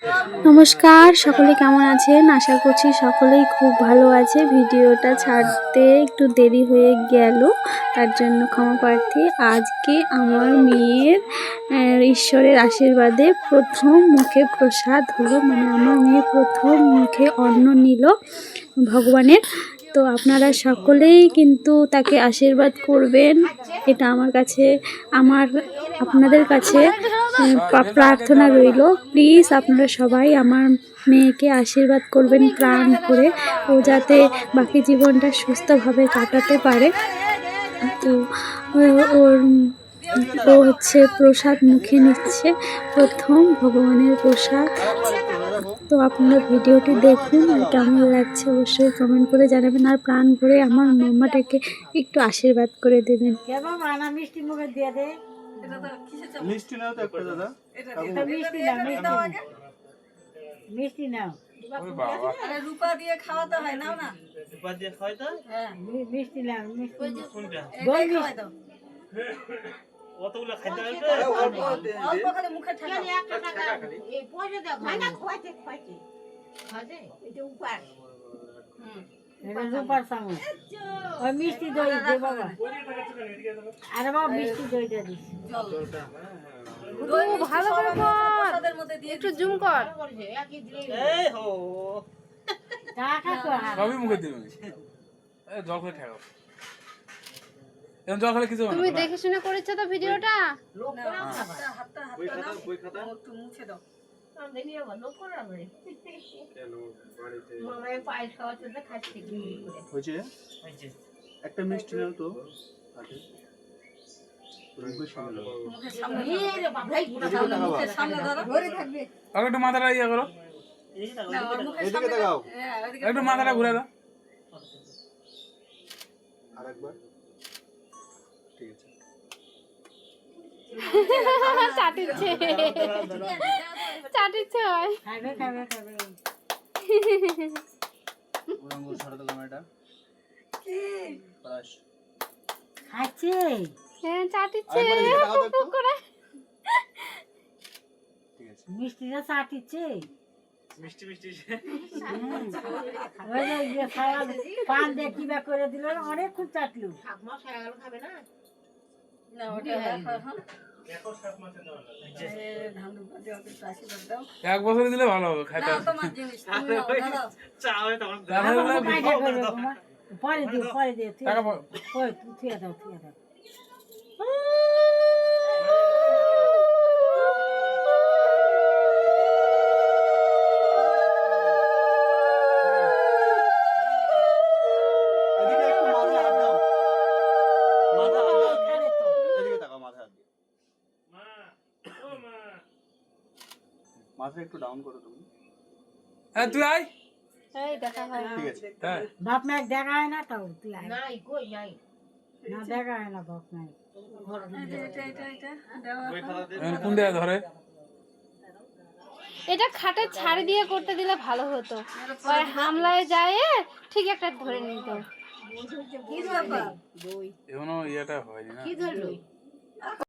নমস্কার, সকলে কেমন আছেন? আশা করছি সকলেই খুব ভালো আছে। ভিডিওটা ছাড়তে একটু দেরি হয়ে গেল, তার জন্য ক্ষমা প্রার্থী। আজকে আমার মেয়ের ঈশ্বরের আশীর্বাদে প্রথম মুখে প্রসাদ হলো, মানে আমার মেয়ে প্রথম মুখে অন্ন নিল ভগবানের। তো আপনারা সকলেই কিন্তু তাকে আশীর্বাদ করবেন, এটা আমার কাছে আপনাদের কাছে প্রার্থনা রইল। প্লিজ আপনারা সবাই আমার মেয়েকে আশীর্বাদ করবেন প্রাণ করে, ও যাতে বাকি জীবনটা সুস্থভাবে কাটাতে পারে। তো ও হচ্ছে প্রসাদ মুখে নিচ্ছে, প্রথম ভগবানের প্রসাদ। তো আপনারা ভিডিওটি দেখুন, আর কেমন লাগছে অবশ্যই কমেন্ট করে জানাবেন, আর প্রাণ ভরে আমার মাম্মাটাকে একটু আশীর্বাদ করে দেবেন। মিষ্টি নাও তো একটা দাদা, মিষ্টি নাও। আরে রূপা দিয়ে খাওয়াতে হয়, নাও না। রূপা দিয়ে খাওয়াই তো? হ্যাঁ, মিষ্টি নাও, মিষ্টি কোনটা? এটাই খাওয়াই দাও। কতগুলো খাইতে হবে? অল্প করে মুখে ঠেকাও। এই পয়সা দাও, খাই না, খোয়াইতে খাজে এটা উপাস। এটা রূপার চামচ। ওই মিষ্টি দই দে বাবা। আরে বাবা মিষ্টি দইটা দিস। জলটা দই ভালো করে প্রসাদের মধ্যে দিয়ে একটু জুম কর। এই হো টাকা তো সবই মুখে দিবে। এই জল করে ঠেকাও। এরকম জল খেলে কিছু হবে না। তুমি দেখে শুনে করেছো তো ভিডিওটা? হাতটা বই খাতা একটু মুছে দাও। হয়েছে একটা মিষ্টি নাও তো হাতে। মুখের সামনে ধরো। ধরে থাকবে। আর একটু মাথাটা ইয়ে করো, না, ওর মুখের এদিকে সামনে তাকাও। হ্যাঁ, ওইদিকে একটু মাথাটা ঘুরে দাও। আরেকবার ঠিক আছে। চাটিচ্ছে চাটিচ্ছে হয়। খাবে। ওরঙ্গুল ছড়া তো ক্যামেরাটা কি? পাস খাচ্ছে। হ্যাঁ চাটিচ্ছে আরেকবার এদিকে তাকাও তো একটু। করে। ঠিক আছে। মিষ্টিটা চাটিচ্ছে। মিষ্টি ওই যে ইয়ে খাওয়া পান দিয়ে কিবা করে দিল, অনেক খুব চাটলু। না, ওটা রাখো, হ্যাঁ। ধান রূপা দিয়ে ওকে একটু আশীর্বাদ দাও। 1 বছর দিলে ভালো হবে খাইতে। না, তোমার জিনিস, তুমি নাও, দাও। তাহলে কায়দা করে বাবা। পরে দিও তুই। টাকা ওই তুই দাও। এদিকে একটু মাথায় হাত দাও। মাথায় হাত দাও। খাবে তো। এদিকে তাকাও, মাথায় হাত দিও। মাথা একটু ডাউন করো তুমি। হ্যাঁ তুই আয়। এই দেখা হয়। ঠিক আছে। হ্যাঁ বাপ মায়ের দেখা হয় না তো তুই আয়। না দেখা হয় না বাপ মায়ের। এটা দেওয়া। এখন কোন দিয়ে ধরে? এটা খাটের ছাড় দিয়ে করতে দিলে ভালো হতো, ওই হামলায় যায় ঠিক একটা ধরে নিত। কি ব্যাপার? এখনো ইয়েটা হয়নি না।